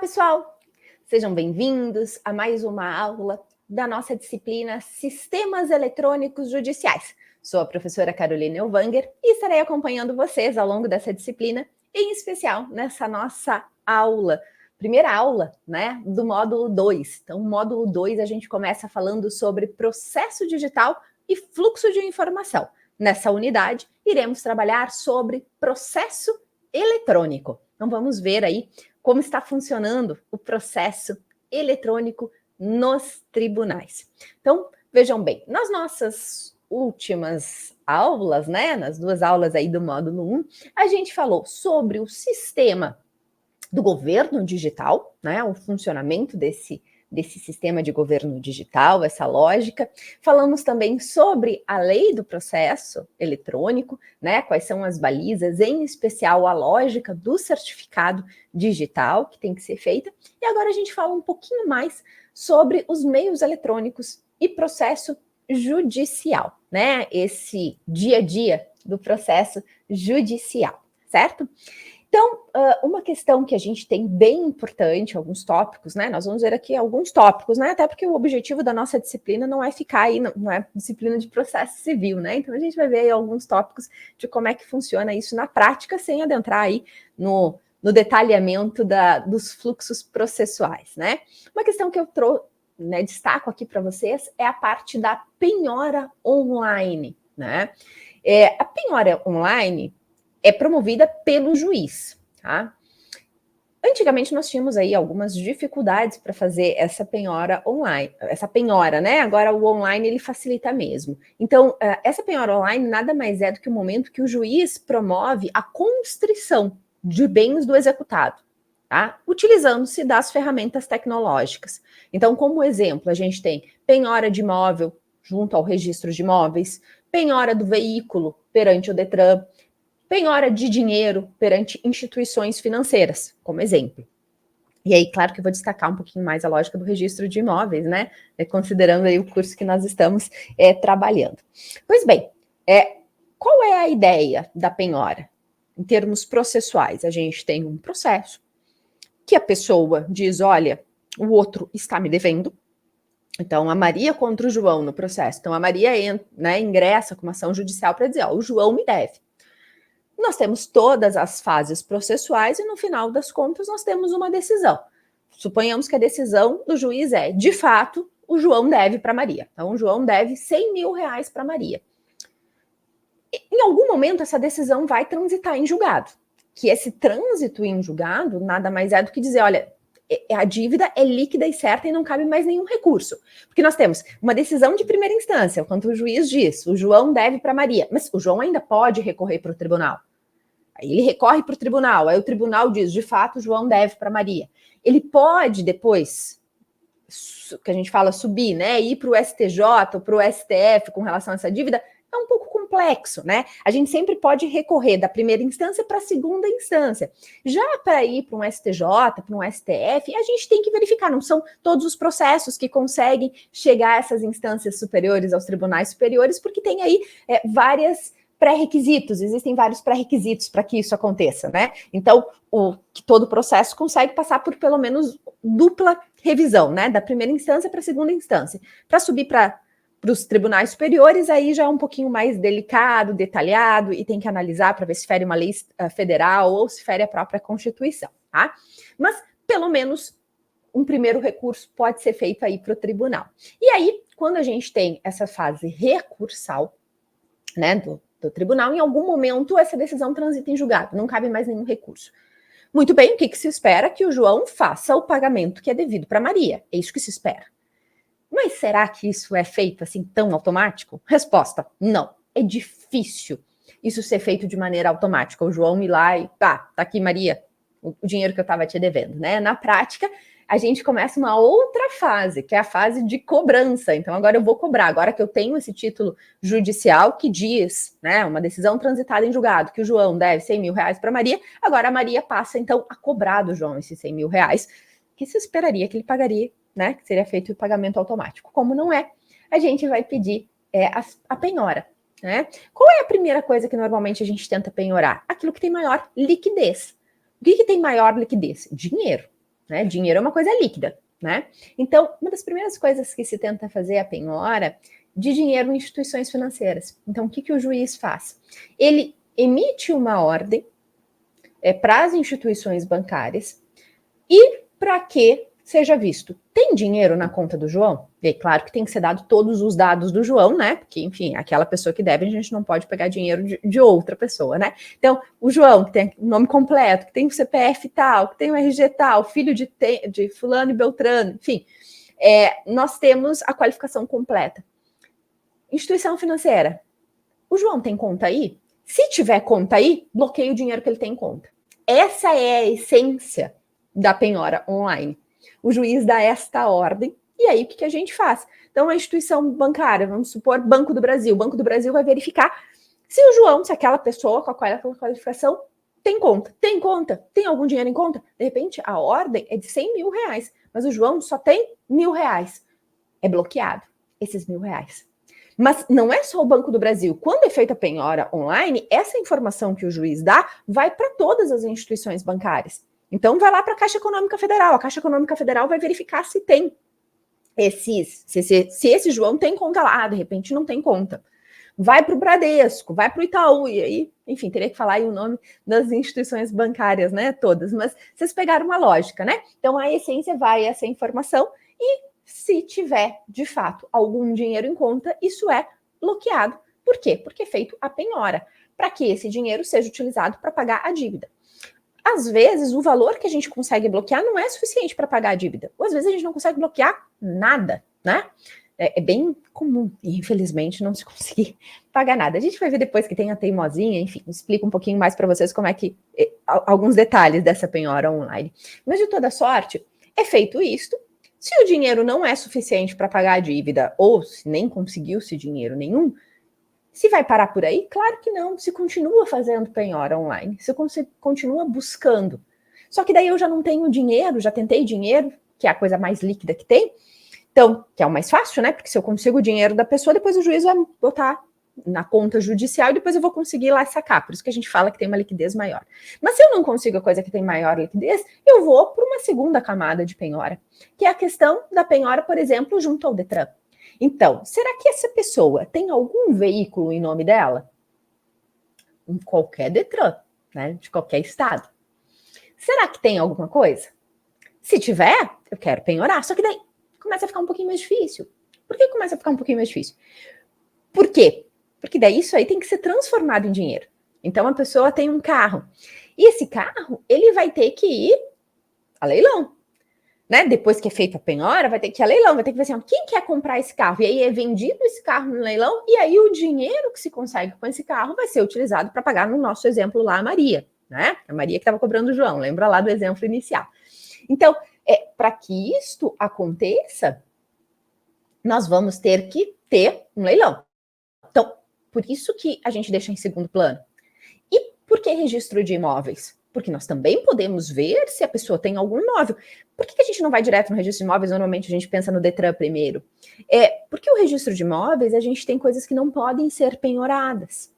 pessoal! Sejam bem-vindos a mais uma aula da nossa disciplina Sistemas Eletrônicos Judiciais. Sou a professora Carolina Elvanger e estarei acompanhando vocês ao longo dessa disciplina, em especial nessa nossa aula, primeira aula, né, do módulo 2. Então, módulo 2 a gente começa falando sobre processo digital e fluxo de informação. Nessa unidade, iremos trabalhar sobre processo eletrônico. Então, vamos ver aí como está funcionando o processo eletrônico nos tribunais. Então, vejam bem, nas nossas últimas aulas, né, nas duas aulas aí do módulo 1, a gente falou sobre o sistema do governo digital, né, o funcionamento desse sistema de governo digital, essa lógica. Falamos também sobre a lei do processo eletrônico, né, quais são as balizas, em especial a lógica do certificado digital que tem que ser feita. E agora a gente fala um pouquinho mais sobre os meios eletrônicos e processo judicial, né, esse dia a dia do processo judicial, certo? Então, uma questão que a gente tem bem importante, alguns tópicos, né? Nós vamos ver aqui alguns tópicos, né? Até porque o objetivo da nossa disciplina não é ficar aí, não é disciplina de processo civil, né? Então, a gente vai ver aí alguns tópicos de como é que funciona isso na prática, sem adentrar aí no detalhamento dos fluxos processuais, né? Uma questão que eu destaco aqui para vocês é a parte da penhora online, né? A penhora online é promovida pelo juiz, tá? Antigamente nós tínhamos aí algumas dificuldades para fazer essa penhora online, essa penhora, né? Agora o online ele facilita mesmo. Então, essa penhora online nada mais é do que o momento que o juiz promove a constrição de bens do executado, tá? Utilizando-se das ferramentas tecnológicas. Então, como exemplo, a gente tem penhora de imóvel junto ao registro de imóveis, penhora do veículo perante o Detran, penhora de dinheiro perante instituições financeiras, como exemplo. E aí, claro que eu vou destacar um pouquinho mais a lógica do registro de imóveis, né? Considerando aí o curso que nós estamos trabalhando. Pois bem, qual é a ideia da penhora? Em termos processuais, a gente tem um processo que a pessoa diz, olha, o outro está me devendo. Então, a Maria contra o João no processo. Então, a Maria ingressa com uma ação judicial para dizer, ó, o João me deve. Nós temos todas as fases processuais e, no final das contas, nós temos uma decisão. Suponhamos que a decisão do juiz é, de fato, o João deve para Maria. Então, o João deve 100 mil reais para Maria. Em algum momento, essa decisão vai transitar em julgado. Que esse trânsito em julgado nada mais é do que dizer, olha, a dívida é líquida e certa e não cabe mais nenhum recurso. Porque nós temos uma decisão de primeira instância, quando o juiz diz, o João deve para Maria, mas o João ainda pode recorrer para o tribunal. Aí ele recorre para o tribunal, aí o tribunal diz, de fato, o João deve para Maria. Ele pode depois, que a gente fala subir, né, ir para o STJ ou para o STF com relação a essa dívida, é um pouco complexo, né? A gente sempre pode recorrer da primeira instância para a segunda instância. Já para ir para um STJ, para um STF, a gente tem que verificar, não são todos os processos que conseguem chegar a essas instâncias superiores, aos tribunais superiores, porque tem aí várias pré-requisitos, existem vários pré-requisitos para que isso aconteça, né? Então, que todo processo consegue passar por pelo menos dupla revisão, né? Da primeira instância para a segunda instância. Para subir para os tribunais superiores, aí já é um pouquinho mais delicado, detalhado, e tem que analisar para ver se fere uma lei federal ou se fere a própria Constituição, tá? Mas, pelo menos, um primeiro recurso pode ser feito aí para o tribunal. E aí, quando a gente tem essa fase recursal, né, do tribunal, em algum momento essa decisão transita em julgado, não cabe mais nenhum recurso. Muito bem, o que se espera? Que o João faça o pagamento que é devido para Maria. É isso que se espera. Mas será que isso é feito assim tão automático? Resposta, não. É difícil isso ser feito de maneira automática. O João ir lá e, tá aqui, Maria, o dinheiro que eu estava te devendo, né? Na prática, a gente começa uma outra fase, que é a fase de cobrança. Então, agora eu vou cobrar. Agora que eu tenho esse título judicial que diz, né, uma decisão transitada em julgado, que o João deve 100 mil reais para Maria, agora a Maria passa, então, a cobrar do João esses 100 mil reais, que se esperaria que ele pagaria, né, que seria feito o pagamento automático. Como não é, a gente vai pedir a penhora, né? Qual é a primeira coisa que normalmente a gente tenta penhorar? Aquilo que tem maior liquidez. O que tem maior liquidez? Dinheiro. né? Dinheiro é uma coisa líquida, né? Então, uma das primeiras coisas que se tenta fazer é a penhora de dinheiro em instituições financeiras. Então, o que o juiz faz? Ele emite uma ordem para as instituições bancárias e para que seja visto, tem dinheiro na conta do João? E aí, claro que tem que ser dado todos os dados do João, né? Porque, enfim, aquela pessoa que deve, a gente não pode pegar dinheiro de outra pessoa, né? Então, o João, que tem o nome completo, que tem o CPF tal, que tem o RG tal, filho de fulano e beltrano, enfim, nós temos a qualificação completa. Instituição financeira. O João tem conta aí? Se tiver conta aí, bloqueia o dinheiro que ele tem em conta. Essa é a essência da penhora online. O juiz dá esta ordem, e aí o que a gente faz? Então, a instituição bancária, vamos supor, Banco do Brasil. O Banco do Brasil vai verificar se o João, se aquela pessoa com aquela qualificação tem conta. Tem conta? Tem algum dinheiro em conta? De repente, a ordem é de 100 mil reais, mas o João só tem R$1.000. É bloqueado esses R$1.000. Mas não é só o Banco do Brasil. Quando é feita a penhora online, essa informação que o juiz dá vai para todas as instituições bancárias. Então, vai lá para a Caixa Econômica Federal. A Caixa Econômica Federal vai verificar se tem se esse João tem conta lá, de repente não tem conta. Vai para o Bradesco, vai para o Itaú, e aí, enfim, teria que falar aí o nome das instituições bancárias, né, todas, mas vocês pegaram uma lógica, né? Então, a essência vai essa informação e se tiver, de fato, algum dinheiro em conta, isso é bloqueado. Por quê? Porque é feito a penhora, para que esse dinheiro seja utilizado para pagar a dívida. Às vezes, o valor que a gente consegue bloquear não é suficiente para pagar a dívida. Ou às vezes a gente não consegue bloquear nada, né? É bem comum, e infelizmente, não se conseguir pagar nada. A gente vai ver depois que tem a teimosinha, enfim, explico um pouquinho mais para vocês como é que alguns detalhes dessa penhora online. Mas de toda sorte, é feito isto. Se o dinheiro não é suficiente para pagar a dívida, ou se nem conseguiu-se dinheiro nenhum, se vai parar por aí? Claro que não. Se continua fazendo penhora online, se continua buscando. Só que daí eu já não tenho dinheiro, já tentei dinheiro, que é a coisa mais líquida que tem. Então, que é o mais fácil, né? Porque se eu consigo o dinheiro da pessoa, depois o juiz vai botar na conta judicial e depois eu vou conseguir ir lá sacar. Por isso que a gente fala que tem uma liquidez maior. Mas se eu não consigo a coisa que tem maior liquidez, eu vou para uma segunda camada de penhora, que é a questão da penhora, por exemplo, junto ao Detran. Então, será que essa pessoa tem algum veículo em nome dela? Em qualquer Detran, né? De qualquer estado. Será que tem alguma coisa? Se tiver, eu quero penhorar. Só que daí começa a ficar um pouquinho mais difícil. Por que começa a ficar um pouquinho mais difícil? Por quê? Porque daí isso aí tem que ser transformado em dinheiro. Então, a pessoa tem um carro. E esse carro, ele vai ter que ir a leilão. Né? Depois que é feita a penhora, vai ter que ir a leilão, vai ter que ver assim, ó, quem quer comprar esse carro? E aí é vendido esse carro no leilão, e aí o dinheiro que se consegue com esse carro vai ser utilizado para pagar, no nosso exemplo lá, a Maria, né? A Maria que estava cobrando o João, lembra lá do exemplo inicial. Então, para que isto aconteça, nós vamos ter que ter um leilão. Então, por isso que a gente deixa em segundo plano. E por que registro de imóveis? Porque nós também podemos ver se a pessoa tem algum imóvel. Por que a gente não vai direto no registro de imóveis? Normalmente a gente pensa no Detran primeiro. Porque o registro de imóveis, a gente tem coisas que não podem ser penhoradas.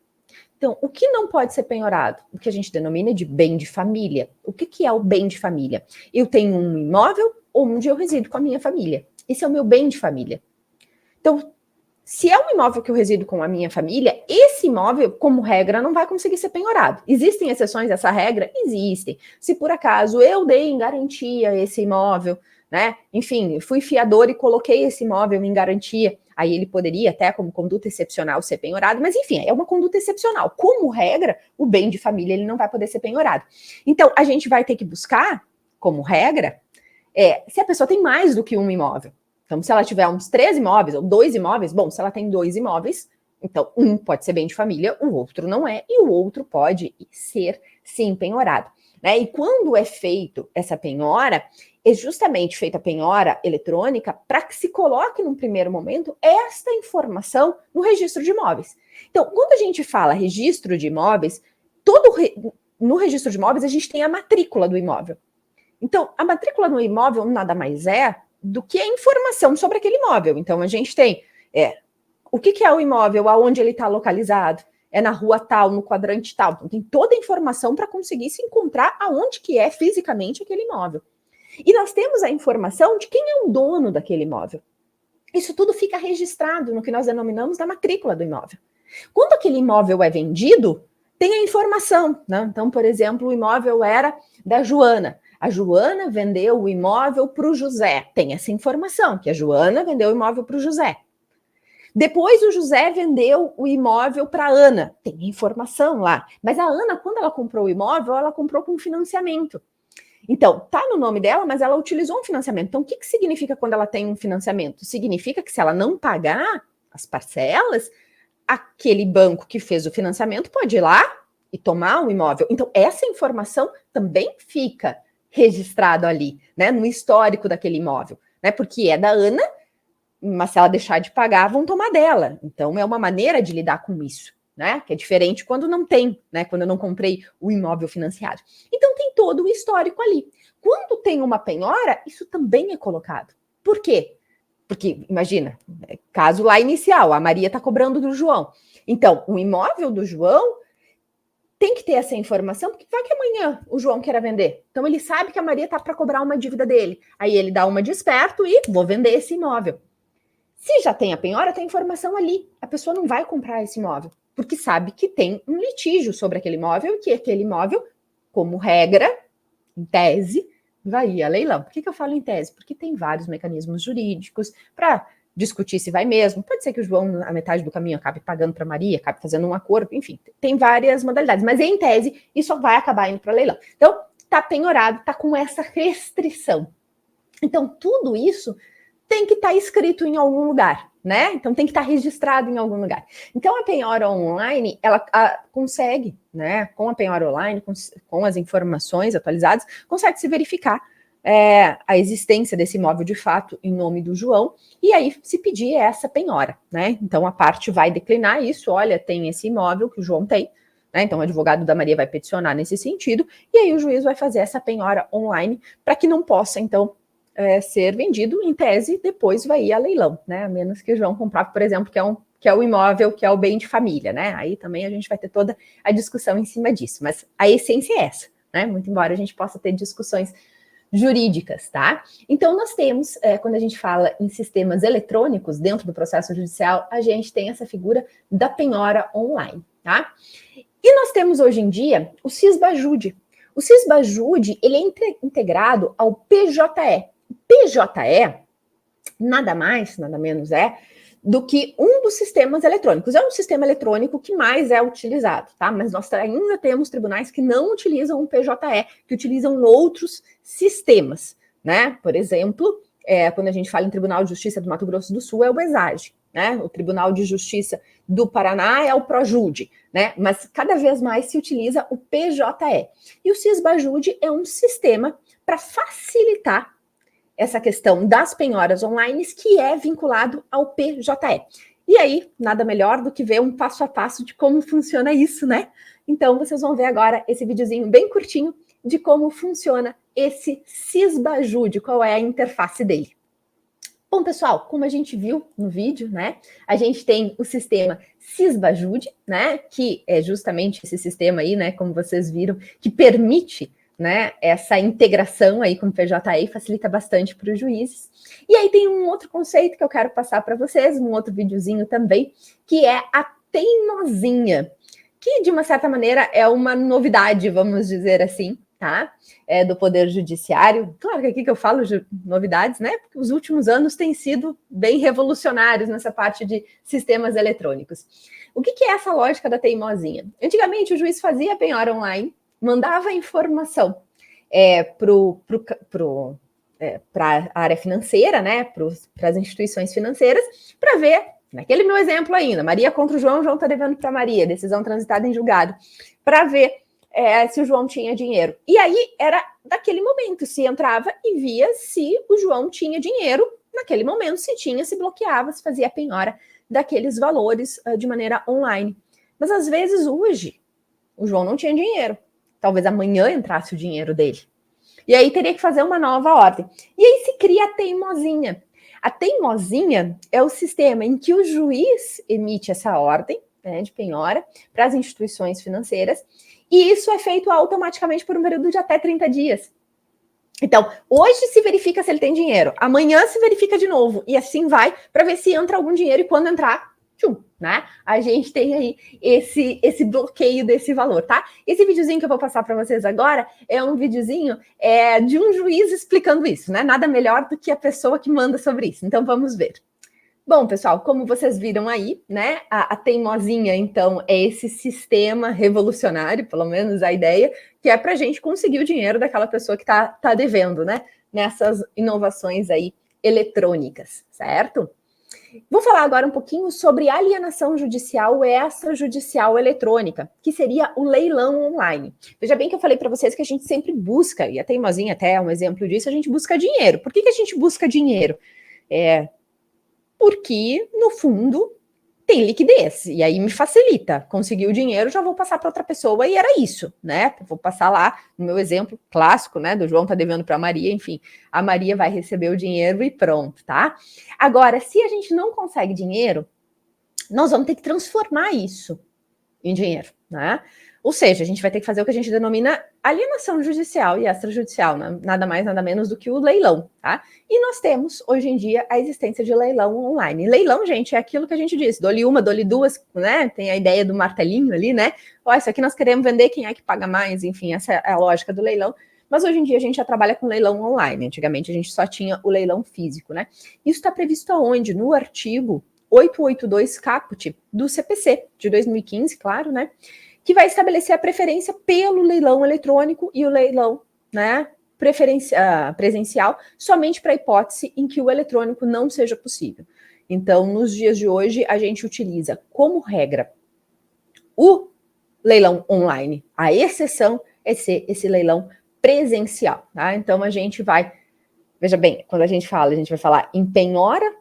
Então, o que não pode ser penhorado? O que a gente denomina de bem de família. O que é o bem de família? Eu tenho um imóvel onde eu resido com a minha família. Esse é o meu bem de família. Então, se é um imóvel que eu resido com a minha família, esse imóvel, como regra, não vai conseguir ser penhorado. Existem exceções dessa regra? Existem. Se por acaso eu dei em garantia esse imóvel, né? Enfim, fui fiador e coloquei esse imóvel em garantia, aí ele poderia até, como conduta excepcional, ser penhorado, mas enfim, é uma conduta excepcional. Como regra, o bem de família ele não vai poder ser penhorado. Então, a gente vai ter que buscar, como regra, se a pessoa tem mais do que um imóvel. Então, se ela tiver uns 3 imóveis ou 2 imóveis, bom, se ela tem 2 imóveis, então um pode ser bem de família, o outro não é, e o outro pode ser, sim, penhorado. Né? E quando é feito essa penhora, é justamente feita a penhora eletrônica para que se coloque, num primeiro momento, esta informação no registro de imóveis. Então, quando a gente fala registro de imóveis, no registro de imóveis a gente tem a matrícula do imóvel. Então, a matrícula do imóvel nada mais é do que a informação sobre aquele imóvel. Então, a gente tem o que é o imóvel, aonde ele está localizado, é na rua tal, no quadrante tal. Então, tem toda a informação para conseguir se encontrar aonde que é fisicamente aquele imóvel. E nós temos a informação de quem é o dono daquele imóvel. Isso tudo fica registrado no que nós denominamos da matrícula do imóvel. Quando aquele imóvel é vendido, tem a informação, né? Então, por exemplo, o imóvel era da Joana. A Joana vendeu o imóvel para o José. Tem essa informação, que a Joana vendeu o imóvel para o José. Depois o José vendeu o imóvel para a Ana. Tem informação lá. Mas a Ana, quando ela comprou o imóvel, ela comprou com financiamento. Então, tá no nome dela, mas ela utilizou um financiamento. Então, o que significa quando ela tem um financiamento? Significa que se ela não pagar as parcelas, aquele banco que fez o financiamento pode ir lá e tomar o imóvel. Então, essa informação também fica registrada ali, né, no histórico daquele imóvel, né, porque é da Ana, mas se ela deixar de pagar, vão tomar dela. Então, é uma maneira de lidar com isso, né? Que é diferente quando não tem, né? Quando eu não comprei o imóvel financiado. Então, tem todo o histórico ali. Quando tem uma penhora, isso também é colocado. Por quê? Porque, imagina, caso lá inicial, a Maria está cobrando do João. Então, o imóvel do João tem que ter essa informação, porque vai que amanhã o João queira vender. Então, ele sabe que a Maria está para cobrar uma dívida dele. Aí ele dá uma de esperto e vou vender esse imóvel. Se já tem a penhora, tem informação ali. A pessoa não vai comprar esse imóvel, porque sabe que tem um litígio sobre aquele imóvel e que aquele imóvel, como regra, em tese, vai ir a leilão. Por que eu falo em tese? Porque tem vários mecanismos jurídicos para discutir se vai mesmo. Pode ser que o João, na metade do caminho, acabe pagando para Maria, acabe fazendo um acordo, enfim, tem várias modalidades. Mas em tese, isso vai acabar indo para leilão. Então, está penhorado, está com essa restrição. Então, tudo isso tem que estar escrito em algum lugar, né? Então tem que estar registrado em algum lugar. Então a penhora online, ela consegue, né? Com a penhora online, com as informações atualizadas, consegue se verificar a existência desse imóvel de fato em nome do João, e aí se pedir essa penhora, né? Então a parte vai declinar isso, olha, tem esse imóvel que o João tem, né? Então o advogado da Maria vai peticionar nesse sentido, e aí o juiz vai fazer essa penhora online para que não possa, então, ser vendido, em tese, depois vai ir a leilão, né? A menos que o João comprar, por exemplo, que é o imóvel, que é o bem de família, né? Aí também a gente vai ter toda a discussão em cima disso. Mas a essência é essa, né? Muito embora a gente possa ter discussões jurídicas, tá? Então nós temos, quando a gente fala em sistemas eletrônicos dentro do processo judicial, a gente tem essa figura da penhora online, tá? E nós temos hoje em dia o Cisbajude. O Cisbajude, ele é integrado ao PJE. PJE, nada mais, nada menos do que um dos sistemas eletrônicos. É um sistema eletrônico que mais é utilizado, tá? Mas nós ainda temos tribunais que não utilizam o PJE, que utilizam outros sistemas, né? Por exemplo, quando a gente fala em Tribunal de Justiça do Mato Grosso do Sul, é o ESAGE, né? O Tribunal de Justiça do Paraná é o PROJUDE, né? Mas cada vez mais se utiliza o PJE. E o Cisbajude é um sistema para facilitar essa questão das penhoras online, que é vinculado ao PJE. E aí, nada melhor do que ver um passo a passo de como funciona isso, né? Então, vocês vão ver agora esse videozinho bem curtinho de como funciona esse Cisbajude, qual é a interface dele. Bom, pessoal, como a gente viu no vídeo, né, a gente tem o sistema Cisbajude, né, que é justamente esse sistema aí, né, como vocês viram, que permite, né, essa integração aí com o PJE, facilita bastante para os juízes. E aí tem um outro conceito que eu quero passar para vocês, um outro videozinho também, que é a teimosinha, que de uma certa maneira é uma novidade, vamos dizer assim, tá? Do Poder Judiciário. Claro que aqui que eu falo de novidades, né? Porque os últimos anos têm sido bem revolucionários nessa parte de sistemas eletrônicos. O que é essa lógica da teimosinha? Antigamente o juiz fazia a penhora online, mandava a informação para a área financeira, né? Para as instituições financeiras, para ver, naquele meu exemplo ainda, Maria contra o João está devendo para Maria, decisão transitada em julgado, para ver se o João tinha dinheiro. E aí era daquele momento, se entrava e via se o João tinha dinheiro, naquele momento, se tinha, se bloqueava, se fazia a penhora daqueles valores de maneira online. Mas às vezes hoje, o João não tinha dinheiro. Talvez amanhã entrasse o dinheiro dele. E aí teria que fazer uma nova ordem. E aí se cria a teimosinha. A teimosinha é o sistema em que o juiz emite essa ordem, né, de penhora para as instituições financeiras, e isso é feito automaticamente por um período de até 30 dias. Então, hoje se verifica se ele tem dinheiro, amanhã se verifica de novo, e assim vai, para ver se entra algum dinheiro, e quando entrar, tchum, né? A gente tem aí esse bloqueio desse valor, tá? Esse videozinho que eu vou passar para vocês agora é um videozinho de um juiz explicando isso, né? Nada melhor do que a pessoa que manda sobre isso. Então, vamos ver. Bom, pessoal, como vocês viram aí, né, a teimosinha, então, é esse sistema revolucionário, pelo menos a ideia, que é para a gente conseguir o dinheiro daquela pessoa que tá devendo, né, nessas inovações aí eletrônicas, certo? Vou falar agora um pouquinho sobre alienação judicial extrajudicial eletrônica, que seria o leilão online. Veja bem que eu falei para vocês que a gente sempre busca, e a teimosinha até é um exemplo disso, a gente busca dinheiro. Por que a gente busca dinheiro? Porque, no fundo, tem liquidez, e aí me facilita. Conseguir o dinheiro, já vou passar para outra pessoa, e era isso, né? Vou passar lá, no meu exemplo clássico, né? Do João tá devendo para a Maria, enfim, a Maria vai receber o dinheiro e pronto, tá? Agora, se a gente não consegue dinheiro, nós vamos ter que transformar isso em dinheiro, né? Ou seja, a gente vai ter que fazer o que a gente denomina alienação judicial e extrajudicial, né? Nada mais, nada menos do que o leilão, tá? E nós temos, hoje em dia, a existência de leilão online. Leilão, gente, é aquilo que a gente disse, dou-lhe uma, dou-lhe duas, né? Tem a ideia do martelinho ali, né? Ó, isso aqui nós queremos vender, quem é que paga mais? Enfim, essa é a lógica do leilão. Mas hoje em dia a gente já trabalha com leilão online. Antigamente a gente só tinha o leilão físico, né? Isso está previsto aonde? No artigo 882 caput do CPC de 2015, claro, né? Que vai estabelecer a preferência pelo leilão eletrônico e o leilão, né, presencial, somente para a hipótese em que o eletrônico não seja possível. Então, nos dias de hoje, a gente utiliza como regra o leilão online. A exceção é ser esse leilão presencial, tá? Então, a gente vai, veja bem, quando a gente vai falar em penhora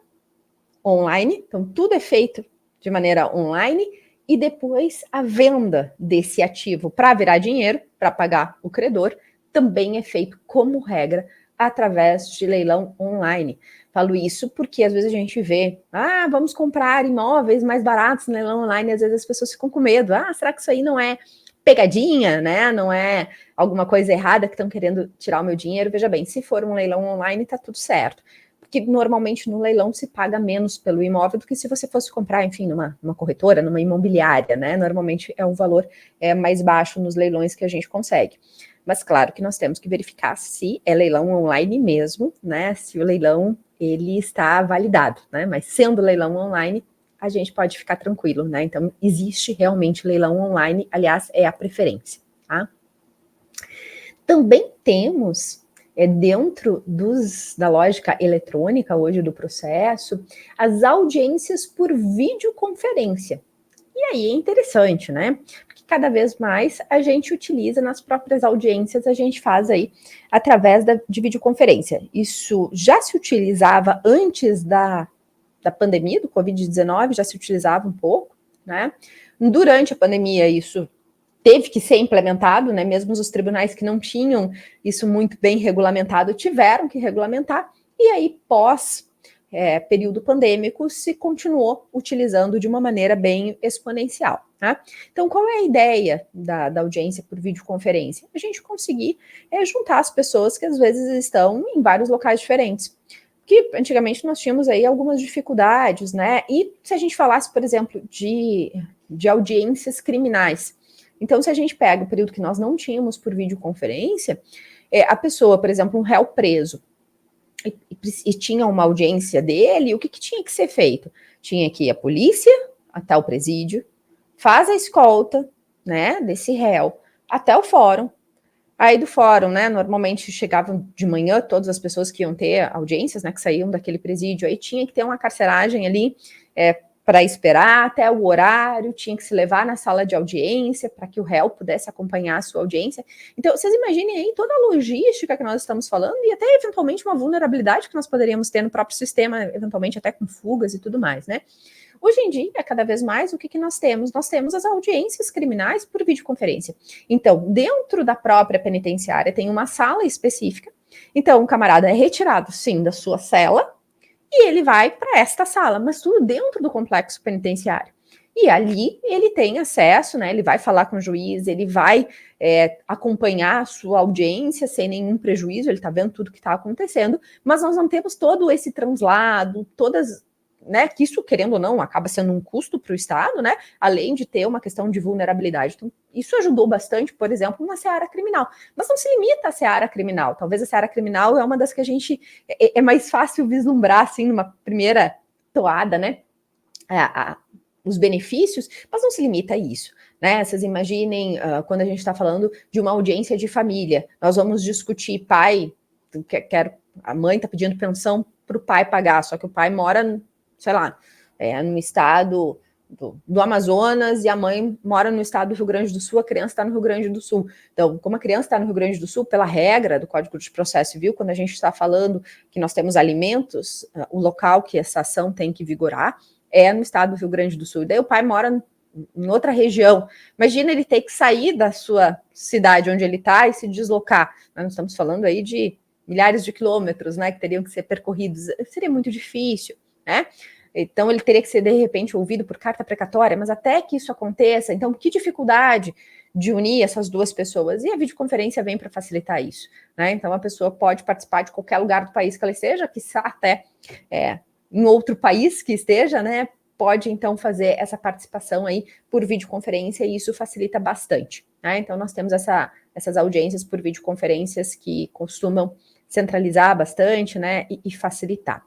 online, então tudo é feito de maneira online, e depois a venda desse ativo para virar dinheiro, para pagar o credor, também é feito, como regra, através de leilão online. Falo isso porque às vezes a gente vê, vamos comprar imóveis mais baratos no leilão online, e às vezes as pessoas ficam com medo, será que isso aí não é pegadinha, né? Não é alguma coisa errada que estão querendo tirar o meu dinheiro? Veja bem, se for um leilão online, tá tudo certo. Porque normalmente no leilão se paga menos pelo imóvel do que se você fosse comprar, enfim, numa corretora, numa imobiliária, né? Normalmente é um valor mais baixo nos leilões que a gente consegue. Mas claro que nós temos que verificar se é leilão online mesmo, né? Se o leilão ele está validado, né? Mas sendo leilão online, a gente pode ficar tranquilo, né? Então existe realmente leilão online, aliás, é a preferência, tá? Também temos dentro da lógica eletrônica hoje do processo, as audiências por videoconferência. E aí é interessante, né? Porque cada vez mais a gente utiliza nas próprias audiências, a gente faz aí através de videoconferência. Isso já se utilizava antes da pandemia, do Covid-19, já se utilizava um pouco, né? Durante a pandemia, isso teve que ser implementado, né? Mesmo os tribunais que não tinham isso muito bem regulamentado tiveram que regulamentar, e aí pós período pandêmico se continuou utilizando de uma maneira bem exponencial, tá? Então, qual é a ideia da audiência por videoconferência? A gente conseguir juntar as pessoas que às vezes estão em vários locais diferentes. Que antigamente nós tínhamos aí algumas dificuldades, né? E se a gente falasse, por exemplo, de audiências criminais, então, se a gente pega o período que nós não tínhamos por videoconferência, a pessoa, por exemplo, um réu preso, e tinha uma audiência dele, o que tinha que ser feito? Tinha que ir a polícia até o presídio, faz a escolta, né, desse réu até o fórum. Aí do fórum, né, normalmente chegavam de manhã todas as pessoas que iam ter audiências, né, que saíam daquele presídio, aí tinha que ter uma carceragem ali para esperar até o horário, tinha que se levar na sala de audiência para que o réu pudesse acompanhar a sua audiência. Então, vocês imaginem aí toda a logística que nós estamos falando e até eventualmente uma vulnerabilidade que nós poderíamos ter no próprio sistema, eventualmente até com fugas e tudo mais, né? Hoje em dia, cada vez mais, o que nós temos? Nós temos as audiências criminais por videoconferência. Então, dentro da própria penitenciária tem uma sala específica. Então, o camarada é retirado, sim, da sua cela e ele vai para esta sala, mas tudo dentro do complexo penitenciário. E ali ele tem acesso, né? Ele vai falar com o juiz, ele vai acompanhar a sua audiência sem nenhum prejuízo, ele está vendo tudo que está acontecendo, mas nós não temos todo esse translado, todas, né? Que isso, querendo ou não, acaba sendo um custo para o Estado, né? Além de ter uma questão de vulnerabilidade. Então, isso ajudou bastante, por exemplo, na seara criminal. Mas não se limita à seara criminal. Talvez a seara criminal é uma das que a gente é mais fácil vislumbrar, assim, numa primeira toada, né? Os benefícios, mas não se limita a isso, né? Vocês imaginem quando a gente está falando de uma audiência de família, nós vamos discutir a mãe está pedindo pensão para o pai pagar, só que o pai mora, sei lá, no estado do Amazonas e a mãe mora no estado do Rio Grande do Sul, a criança está no Rio Grande do Sul. Então, como a criança está no Rio Grande do Sul, pela regra do Código de Processo Civil, quando a gente está falando que nós temos alimentos, o local que essa ação tem que vigorar é no estado do Rio Grande do Sul. E daí o pai mora em outra região. Imagina ele ter que sair da sua cidade onde ele está e se deslocar. Nós estamos falando aí de milhares de quilômetros, né, que teriam que ser percorridos. Seria muito difícil, né? Então ele teria que ser, de repente, ouvido por carta precatória, mas até que isso aconteça, então que dificuldade de unir essas duas pessoas. E a videoconferência vem para facilitar isso, né? Então a pessoa pode participar de qualquer lugar do país que ela esteja, quiçá até em outro país que esteja, né, pode então fazer essa participação aí por videoconferência e isso facilita bastante, né? Então nós temos essas audiências por videoconferências que costumam centralizar bastante, né, e facilitar.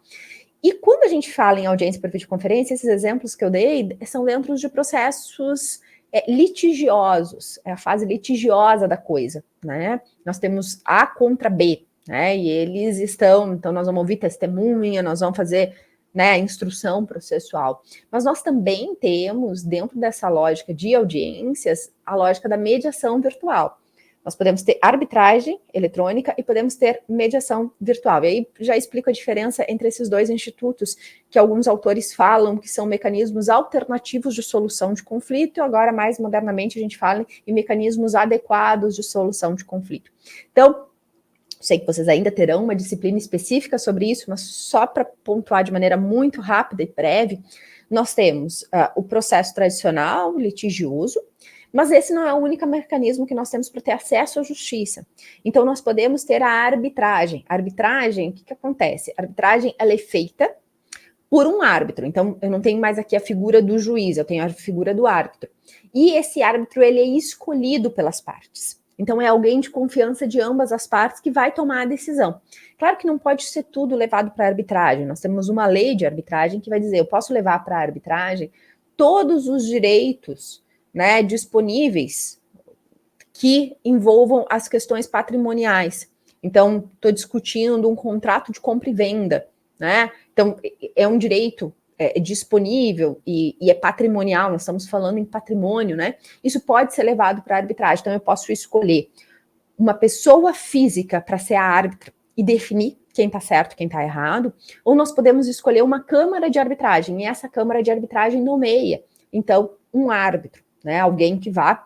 E quando a gente fala em audiência por videoconferência, esses exemplos que eu dei são dentro de processos litigiosos, é a fase litigiosa da coisa, né? Nós temos A contra B, né? E eles estão, então nós vamos ouvir testemunha, nós vamos fazer, né, a instrução processual. Mas nós também temos, dentro dessa lógica de audiências, a lógica da mediação virtual. Nós podemos ter arbitragem eletrônica e podemos ter mediação virtual. E aí já explico a diferença entre esses dois institutos, que alguns autores falam que são mecanismos alternativos de solução de conflito, e agora, mais modernamente, a gente fala em mecanismos adequados de solução de conflito. Então, sei que vocês ainda terão uma disciplina específica sobre isso, mas só para pontuar de maneira muito rápida e breve, nós temos o processo tradicional, litigioso, mas esse não é o único mecanismo que nós temos para ter acesso à justiça. Então, nós podemos ter a arbitragem. A arbitragem, o que acontece? A arbitragem, ela é feita por um árbitro. Então, eu não tenho mais aqui a figura do juiz, eu tenho a figura do árbitro. E esse árbitro, ele é escolhido pelas partes. Então, é alguém de confiança de ambas as partes que vai tomar a decisão. Claro que não pode ser tudo levado para a arbitragem. Nós temos uma lei de arbitragem que vai dizer, eu posso levar para a arbitragem todos os direitos, né, disponíveis que envolvam as questões patrimoniais. Então, estou discutindo um contrato de compra e venda, né? Então, é um direito disponível e é patrimonial, nós estamos falando em patrimônio, né? Isso pode ser levado para a arbitragem. Então, eu posso escolher uma pessoa física para ser a árbitra e definir quem está certo, quem está errado, ou nós podemos escolher uma câmara de arbitragem, e essa câmara de arbitragem nomeia, então, um árbitro, né? Alguém que vá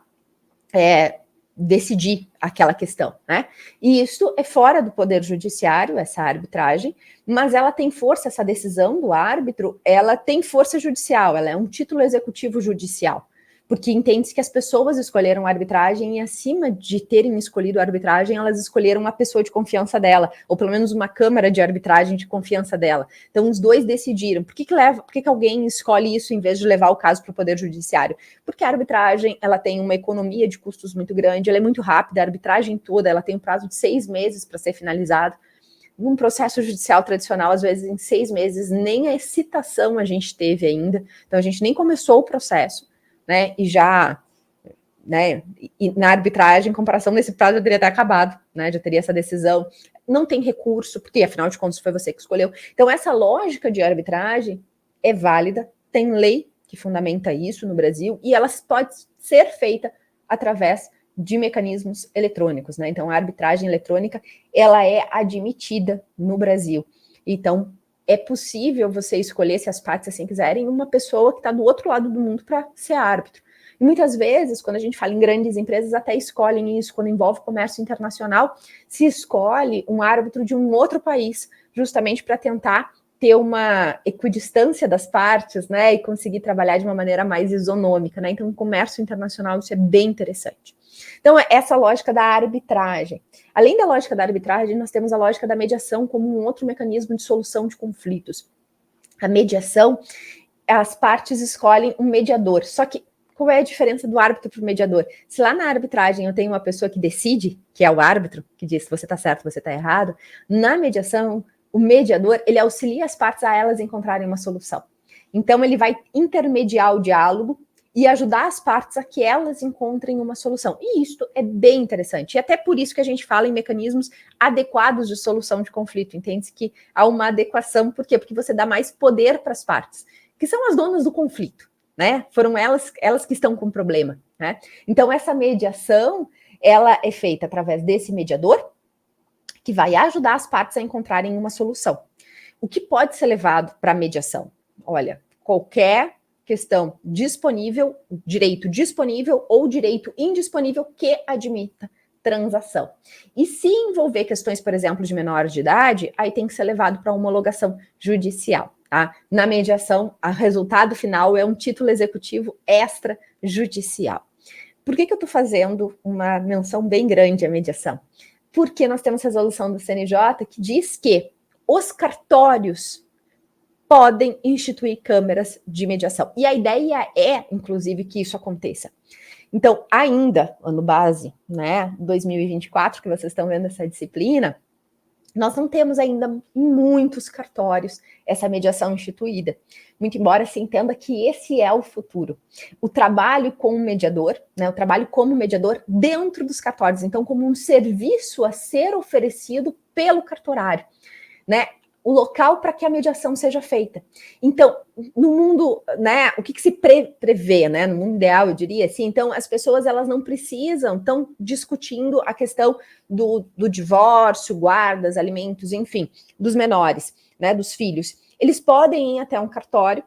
decidir aquela questão, né? E isso é fora do poder judiciário, essa arbitragem, mas ela tem força, essa decisão do árbitro, ela tem força judicial, ela é um título executivo judicial, porque entende-se que as pessoas escolheram a arbitragem e acima de terem escolhido a arbitragem, elas escolheram uma pessoa de confiança dela, ou pelo menos uma câmara de arbitragem de confiança dela. Então, os dois decidiram. Por que alguém escolhe isso em vez de levar o caso para o Poder Judiciário? Porque a arbitragem, ela tem uma economia de custos muito grande, ela é muito rápida, a arbitragem toda, ela tem um prazo de 6 meses para ser finalizada. Num processo judicial tradicional, às vezes em 6 meses, nem a citação a gente teve ainda, então a gente nem começou o processo, né, e já, né, e na arbitragem, em comparação nesse prazo, já teria até acabado, né, já teria essa decisão, não tem recurso, porque afinal de contas foi você que escolheu. Então essa lógica de arbitragem é válida, tem lei que fundamenta isso no Brasil, e ela pode ser feita através de mecanismos eletrônicos, né, então a arbitragem eletrônica, ela é admitida no Brasil, então é possível você escolher, se as partes assim quiserem, uma pessoa que está do outro lado do mundo para ser árbitro. E muitas vezes, quando a gente fala em grandes empresas, até escolhem isso, quando envolve comércio internacional, se escolhe um árbitro de um outro país, justamente para tentar ter uma equidistância das partes, né, e conseguir trabalhar de uma maneira mais isonômica, né? Então, o comércio internacional, isso é bem interessante. Então, essa lógica da arbitragem. Além da lógica da arbitragem, nós temos a lógica da mediação como um outro mecanismo de solução de conflitos. A mediação, as partes escolhem um mediador, só que qual é a diferença do árbitro para o mediador? Se lá na arbitragem eu tenho uma pessoa que decide, que é o árbitro, que diz se você está certo, você está errado, na mediação, o mediador, ele auxilia as partes a elas encontrarem uma solução. Então, ele vai intermediar o diálogo e ajudar as partes a que elas encontrem uma solução. E isso é bem interessante. E até por isso que a gente fala em mecanismos adequados de solução de conflito. Entende-se que há uma adequação. Por quê? Porque você dá mais poder para as partes, que são as donas do conflito, né? Foram elas que estão com o problema, né? Então, essa mediação, ela é feita através desse mediador, que vai ajudar as partes a encontrarem uma solução. O que pode ser levado para a mediação? Olha, qualquer questão disponível, direito disponível ou direito indisponível que admita transação. E se envolver questões, por exemplo, de menores de idade, aí tem que ser levado para homologação judicial. Tá? Na mediação, o resultado final é um título executivo extrajudicial. Por que eu estou fazendo uma menção bem grande à mediação? Porque nós temos resolução do CNJ que diz que os cartórios podem instituir câmeras de mediação. E a ideia é, inclusive, que isso aconteça. Então, ainda, ano base, né, 2024, que vocês estão vendo essa disciplina, nós não temos ainda em muitos cartórios essa mediação instituída. Muito embora se entenda que esse é o futuro. O trabalho com o mediador, né, o trabalho como mediador dentro dos cartórios, então como um serviço a ser oferecido pelo cartorário, né? O local para que a mediação seja feita. Então, no mundo, né, o que se prevê, né, no mundo ideal, eu diria assim, então as pessoas elas não precisam, estão discutindo a questão do divórcio, guardas, alimentos, enfim, dos menores, né, dos filhos. Eles podem ir até um cartório,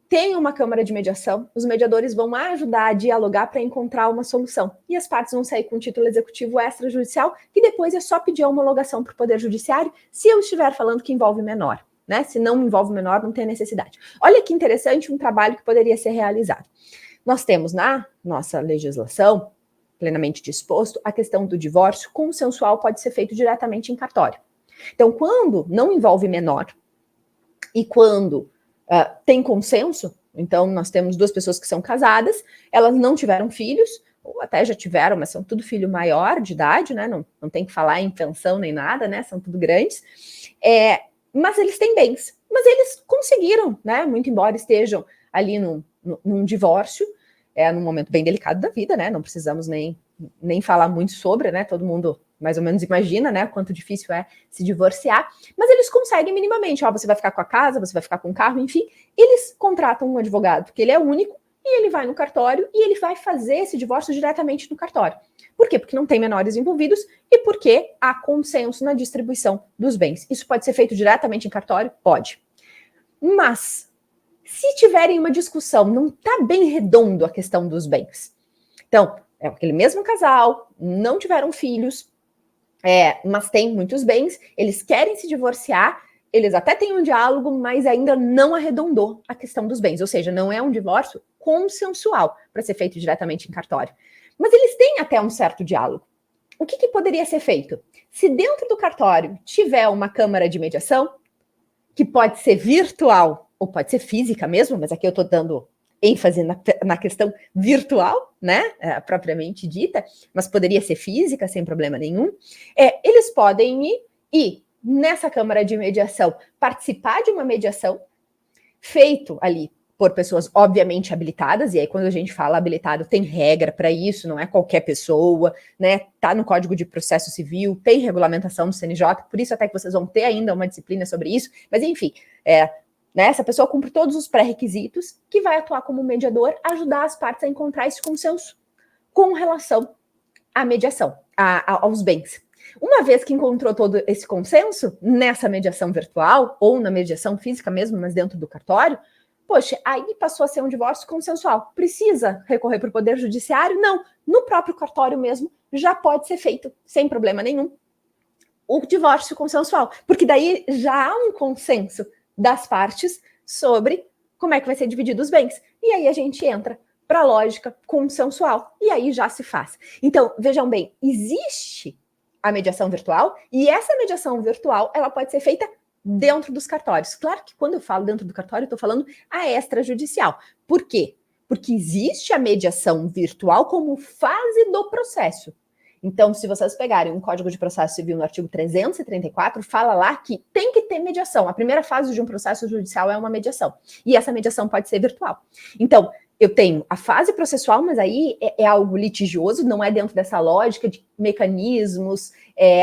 tem uma câmara de mediação, os mediadores vão ajudar a dialogar para encontrar uma solução. E as partes vão sair com um título executivo extrajudicial, que depois é só pedir a homologação para o Poder Judiciário, se eu estiver falando que envolve menor, né? Se não envolve menor, não tem necessidade. Olha que interessante um trabalho que poderia ser realizado. Nós temos na nossa legislação, plenamente disposto, a questão do divórcio consensual pode ser feito diretamente em cartório. Então, quando não envolve menor e quando tem consenso, então nós temos duas pessoas que são casadas, elas não tiveram filhos, ou até já tiveram, mas são tudo filho maior de idade, né? Não tem que falar em pensão nem nada, né? São tudo grandes. Mas eles têm bens. Mas eles conseguiram, né? Muito embora estejam ali num divórcio, num momento bem delicado da vida, né? Não precisamos nem falar muito sobre, né? Todo mundo mais ou menos imagina, né, quanto difícil é se divorciar, mas eles conseguem minimamente, você vai ficar com a casa, você vai ficar com o carro, enfim, eles contratam um advogado, porque ele é único, e ele vai no cartório, e ele vai fazer esse divórcio diretamente no cartório. Por quê? Porque não tem menores envolvidos, e porque há consenso na distribuição dos bens. Isso pode ser feito diretamente em cartório? Pode. Mas, se tiverem uma discussão, não está bem redondo a questão dos bens. Então, é aquele mesmo casal, não tiveram filhos, mas têm muitos bens, eles querem se divorciar, eles até têm um diálogo, mas ainda não arredondou a questão dos bens, ou seja, não é um divórcio consensual para ser feito diretamente em cartório. Mas eles têm até um certo diálogo. O que poderia ser feito? Se dentro do cartório tiver uma câmara de mediação, que pode ser virtual ou pode ser física mesmo, mas aqui eu estou dando ênfase na questão virtual, né, propriamente dita, mas poderia ser física sem problema nenhum, eles podem ir e, nessa câmara de mediação, participar de uma mediação feito ali por pessoas obviamente habilitadas, e aí quando a gente fala habilitado, tem regra para isso, não é qualquer pessoa, né, tá no Código de Processo Civil, tem regulamentação do CNJ, por isso até que vocês vão ter ainda uma disciplina sobre isso, mas enfim, né, essa pessoa cumpre todos os pré-requisitos que vai atuar como mediador, ajudar as partes a encontrar esse consenso com relação à mediação, aos bens. Uma vez que encontrou todo esse consenso, nessa mediação virtual, ou na mediação física mesmo, mas dentro do cartório, poxa, aí passou a ser um divórcio consensual. Precisa recorrer para o Poder Judiciário? Não. No próprio cartório mesmo, já pode ser feito, sem problema nenhum, o divórcio consensual. Porque daí já há um consenso das partes sobre como é que vai ser dividido os bens. E aí a gente entra para a lógica consensual, e aí já se faz. Então, vejam bem, existe a mediação virtual, e essa mediação virtual, ela pode ser feita dentro dos cartórios. Claro que quando eu falo dentro do cartório, eu estou falando a extrajudicial. Por quê? Porque existe a mediação virtual como fase do processo. Então, se vocês pegarem um Código de Processo Civil no artigo 334, fala lá que tem que ter mediação. A primeira fase de um processo judicial é uma mediação. E essa mediação pode ser virtual. Então, eu tenho a fase processual, mas aí é algo litigioso, não é dentro dessa lógica de mecanismos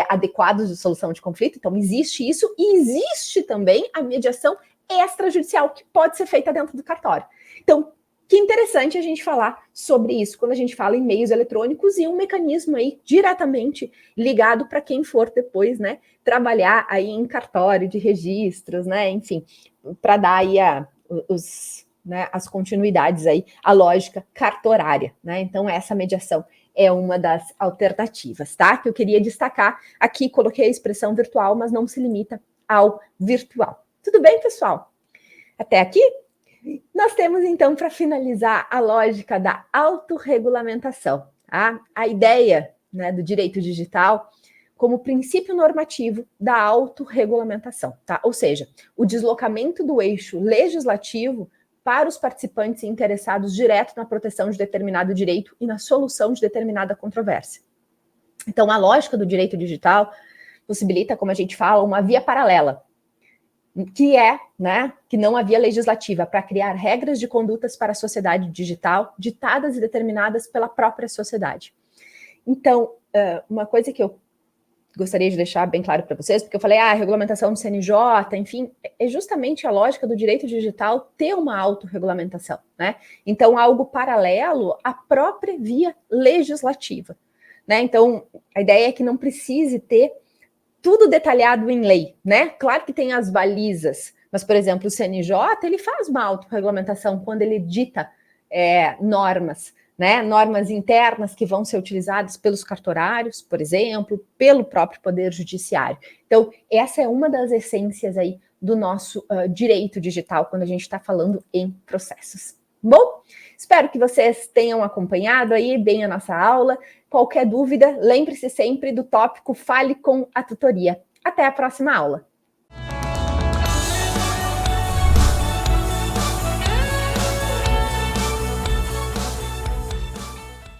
adequados de solução de conflito. Então, existe isso. E existe também a mediação extrajudicial, que pode ser feita dentro do cartório. Então, que interessante a gente falar sobre isso quando a gente fala em meios eletrônicos e um mecanismo aí diretamente ligado para quem for depois, né, trabalhar aí em cartório de registros, né, enfim, para dar aí as continuidades aí, a lógica cartorária, né? Então essa mediação é uma das alternativas, tá? Que eu queria destacar aqui, coloquei a expressão virtual, mas não se limita ao virtual. Tudo bem, pessoal? Até aqui? Nós temos, então, para finalizar, a lógica da autorregulamentação. Tá? A ideia, né, do direito digital como princípio normativo da autorregulamentação. Tá? Ou seja, o deslocamento do eixo legislativo para os participantes interessados direto na proteção de determinado direito e na solução de determinada controvérsia. Então, a lógica do direito digital possibilita, como a gente fala, uma via paralela, que é, né, que não havia legislativa para criar regras de condutas para a sociedade digital ditadas e determinadas pela própria sociedade. Então, uma coisa que eu gostaria de deixar bem claro para vocês, porque eu falei, a regulamentação do CNJ, enfim, é justamente a lógica do direito digital ter uma autorregulamentação, né? Então, algo paralelo à própria via legislativa, né? Então, a ideia é que não precise ter tudo detalhado em lei, né? Claro que tem as balizas, mas, por exemplo, o CNJ, ele faz uma autorregulamentação quando ele dita normas, né? Normas internas que vão ser utilizadas pelos cartorários, por exemplo, pelo próprio Poder Judiciário. Então, essa é uma das essências aí do nosso direito digital, quando a gente está falando em processos. Bom, espero que vocês tenham acompanhado aí bem a nossa aula. Qualquer dúvida, lembre-se sempre do tópico Fale com a Tutoria. Até a próxima aula!